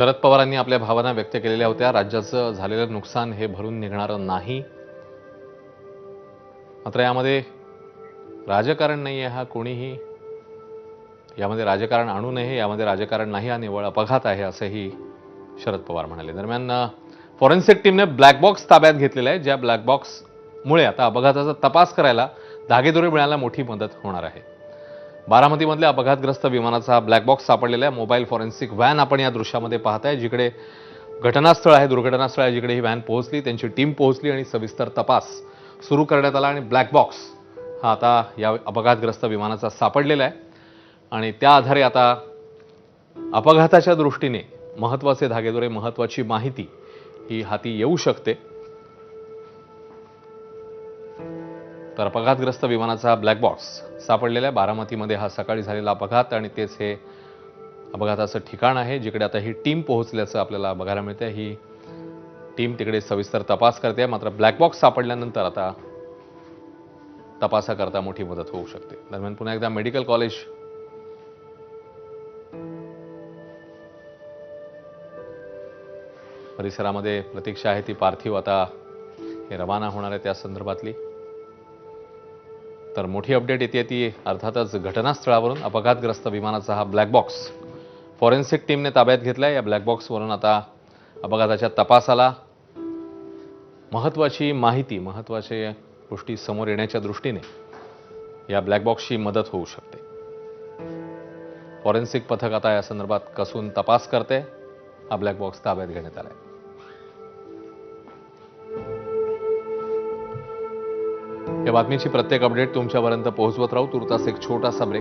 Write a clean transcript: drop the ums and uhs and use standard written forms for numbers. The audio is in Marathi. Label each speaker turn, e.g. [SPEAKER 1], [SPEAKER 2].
[SPEAKER 1] शरद पवारांनी आपल्या भावना व्यक्त केलेल्या होत्या. राज्याचं झालेलं नुकसान हे भरून निघणारं नाही. मात्र यामध्ये राजकारण नाही आहे. हा कोणीही यामध्ये राजकारण आणू नये. यामध्ये राजकारण नाही, हा निव्वळ अपघात आहे असंही शरद पवार म्हणाले. दरम्यान फॉरेन्सिक टीमने ब्लॅक बॉक्स ताब्यात घेतलेला आहे. ज्या ब्लॅक बॉक्समुळे आता अपघाताचा तपास करायला धागेदोरे मिळायला मोठी मदत होणार आहे. बारामतीमधल्या अपघातग्रस्त विमानाचा ब्लॅक बॉक्स सापडलेला आहे. मोबाईल फॉरेन्सिक व्हॅन आपण या दृश्यामध्ये पाहताय. जिकडे घटनास्थळ आहे, दुर्घटनास्थळ आहे, जिकडे ही व्हॅन पोहोचली, त्यांची टीम पोहोचली आणि सविस्तर तपास सुरू करण्यात आला. आणि ब्लॅक बॉक्स हा आता या अपघातग्रस्त विमानाचा सापडलेला आहे आणि त्या आधारे आता अपघाताच्या दृष्टीने महत्त्वाचे धागेदोरे, महत्त्वाची माहिती ही हाती येऊ शकते. तर अपघातग्रस्त विमानाचा ब्लॅक बॉक्स सापडलेला आहे. बारामतीमध्ये हा सकाळी झालेला अपघात आणि तेच हे अपघाताचं ठिकाण आहे, जिकडे आता ही टीम पोहोचल्याचं आपल्याला बघायला मिळते. ही टीम तिकडे सविस्तर तपास करते. मात्र ब्लॅक बॉक्स सापडल्यानंतर आता तपासाकरता मोठी मदत होऊ शकते. दरम्यान पुन्हा एकदा मेडिकल कॉलेज परिसरामध्ये प्रतीक्षा आहे. ती पार्थिव आता हे रवाना होणार आहे त्या संदर्भातली. तर मोठी अपडेट येते ती अर्थातच घटनास्थळावरून. अपघातग्रस्त विमानाचा हा ब्लॅक बॉक्स फॉरेन्सिक टीमने ताब्यात घेतलाय. या ब्लॅक बॉक्सवरून आता अपघाताच्या तपासाला महत्त्वाची माहिती, महत्त्वाच्या गोष्टी समोर येण्याच्या दृष्टीने या ब्लॅक बॉक्सची मदत होऊ शकते. फॉरेन्सिक पथक आता या संदर्भात कसून तपास करते. हा ब्लॅक बॉक्स ताब्यात घेण्यात आलाय. या बातमीची प्रत्येक अपडेट तुमच्यापर्यंत पोहोचवत राहू. तुर्तास एक छोटासा ब्रेक.